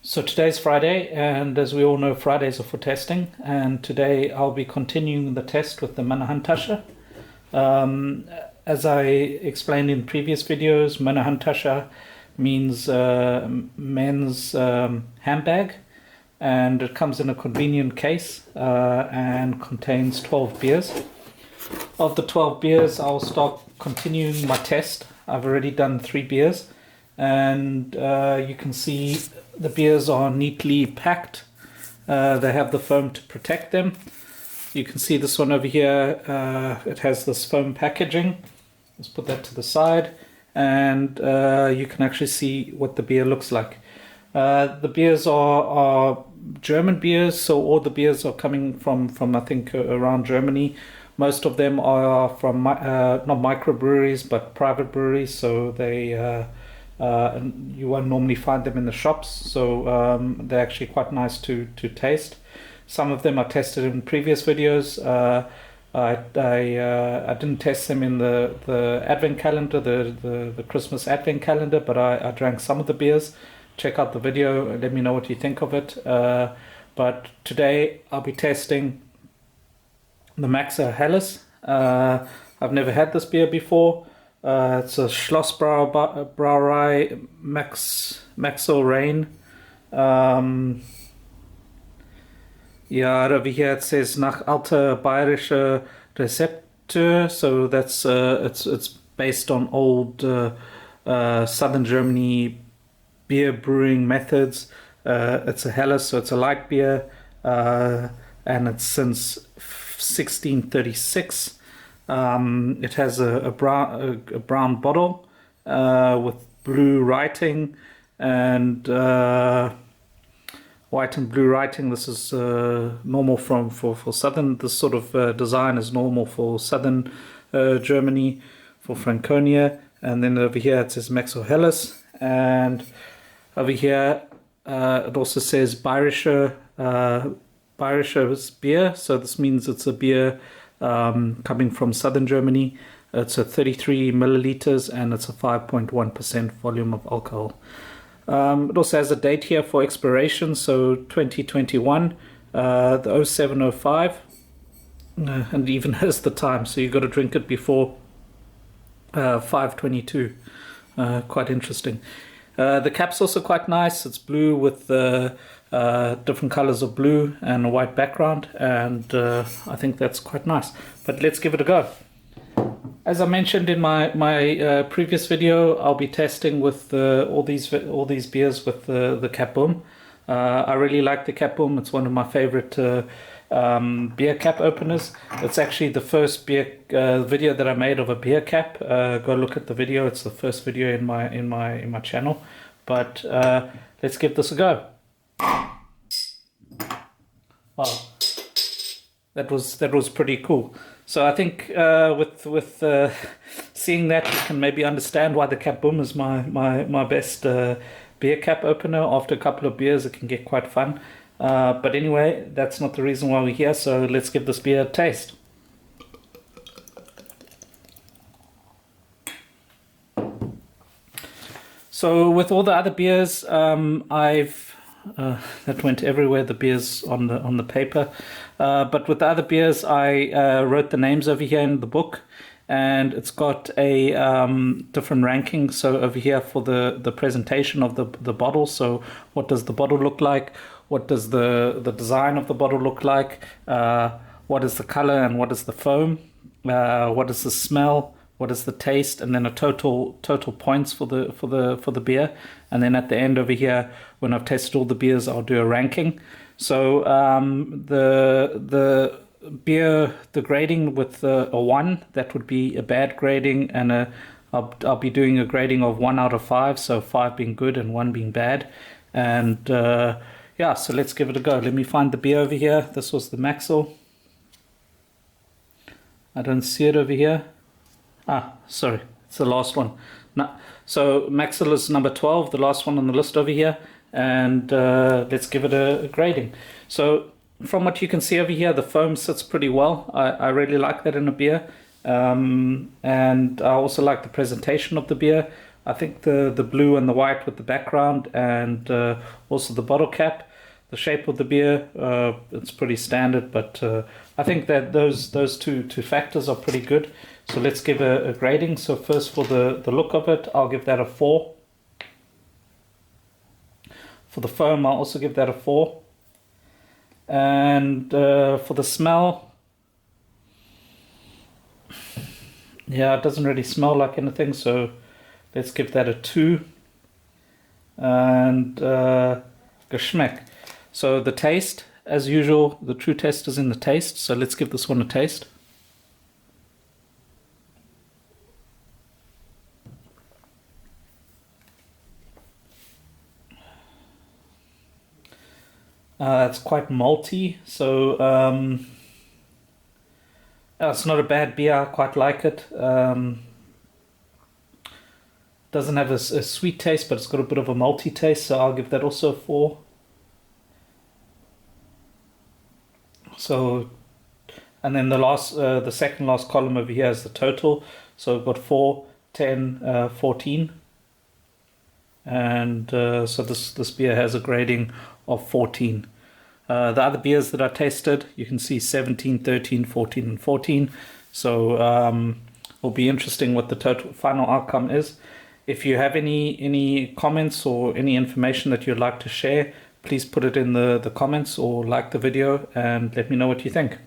So today's Friday, and as we all know, Fridays are for testing. And today I'll be continuing the test with the Männer Handtasche. As I explained in previous videos, Männer Handtasche means men's handbag, and it comes in a convenient case and contains 12 beers. Of the 12 beers, I'll start continuing my test. I've already done 3 beers, and you can see the beers are neatly packed. They have the foam to protect them. You can see this one over here, it has this foam packaging. Let's put that to the side, and you can actually see what the beer looks like. The beers are German beers, so all the beers are coming from I think around Germany. Most of them are from not microbreweries but private breweries, so they you won't normally find them in the shops, so they're actually quite nice to taste. Some of them I tested in previous videos. I didn't test them in the advent calendar, the Christmas advent calendar, but I drank some of the beers. Check out the video, let me know what you think of it. But today I'll be testing the Maxl Helles. I've never had this beer before. It's a Schlossbrauerei Maxl Rain. Yeah, over here it says nach alter bayerische Rezepte, so that's it's based on old southern Germany beer brewing methods. It's a Helles, so it's a light beer, and it's since 1636. It has a brown bottle with blue writing and white and blue writing. This is normal for southern. This sort of design is normal for southern Germany, for Franconia. And then over here it says Maxl Helles, and over here it also says bayerische beer. So this means it's a beer coming from southern Germany. It's a 33 milliliters and it's a 5.1% volume of alcohol. It also has a date here for expiration, so 2021, the 0705, and it even has the time, so you've got to drink it before 5:22. Quite interesting. The cap's also quite nice. It's blue with different colors of blue and a white background, and I think that's quite nice. But let's give it a go. As I mentioned in my previous video, I'll be testing with all these beers with the cap boom. I really like the cap boom. It's one of my favorite beer cap openers. It's actually the first beer video that I made of a beer cap. Go look at the video. It's the first video in my channel. But let's give this a go. Wow, that was pretty cool. So I think with seeing that, you can maybe understand why the cap boom is my best beer cap opener. After a couple of beers, it can get quite fun. But anyway, that's not the reason why we're here. So let's give this beer a taste. So with all the other beers, that went everywhere, the beers on the paper. But with the other beers, I wrote the names over here in the book, and it's got a different ranking. So over here for the presentation of the bottle. So what does the bottle look like? What does the design of the bottle look like? What is the color and what is the foam? What is the smell? What is the taste? And then a total points for the beer. And then at the end over here, when I've tested all the beers, I'll do a ranking. So the beer, the grading with a 1, that would be a bad grading, and I'll be doing a grading of 1 out of 5. So 5 being good and 1 being bad. And yeah, so let's give it a go. Let me find the beer over here. This was the Maxl. I don't see it over here. Ah, sorry, it's the last one. No, so Maxl is number 12, the last one on the list over here, and let's give it a grading. So from what you can see over here, the foam sits pretty well. I really like that in a beer, and I also like the presentation of the beer. I think the blue and the white with the background, and also the bottle cap, the shape of the beer, it's pretty standard, but I think that those two factors are pretty good. So let's give a grading. So first, for the look of it, I'll give that a 4. For the foam, I'll also give that a 4. And for the smell, yeah, it doesn't really smell like anything, so let's give that a 2. And Geschmack. So the taste, as usual, the true test is in the taste, so let's give this one a taste. It's quite malty, so it's not a bad beer. I quite like it. Doesn't have a sweet taste, but it's got a bit of a malty taste, so I'll give that also a 4. So, and then the second last column over here is the total. So we've got 4, 10, 14. And so this beer has a grading of 14. The other beers that I tasted, you can see 17, 13, 14, and 14. So it'll be interesting what the total final outcome is. If you have any comments or any information that you'd like to share, please put it in the comments or like the video and let me know what you think.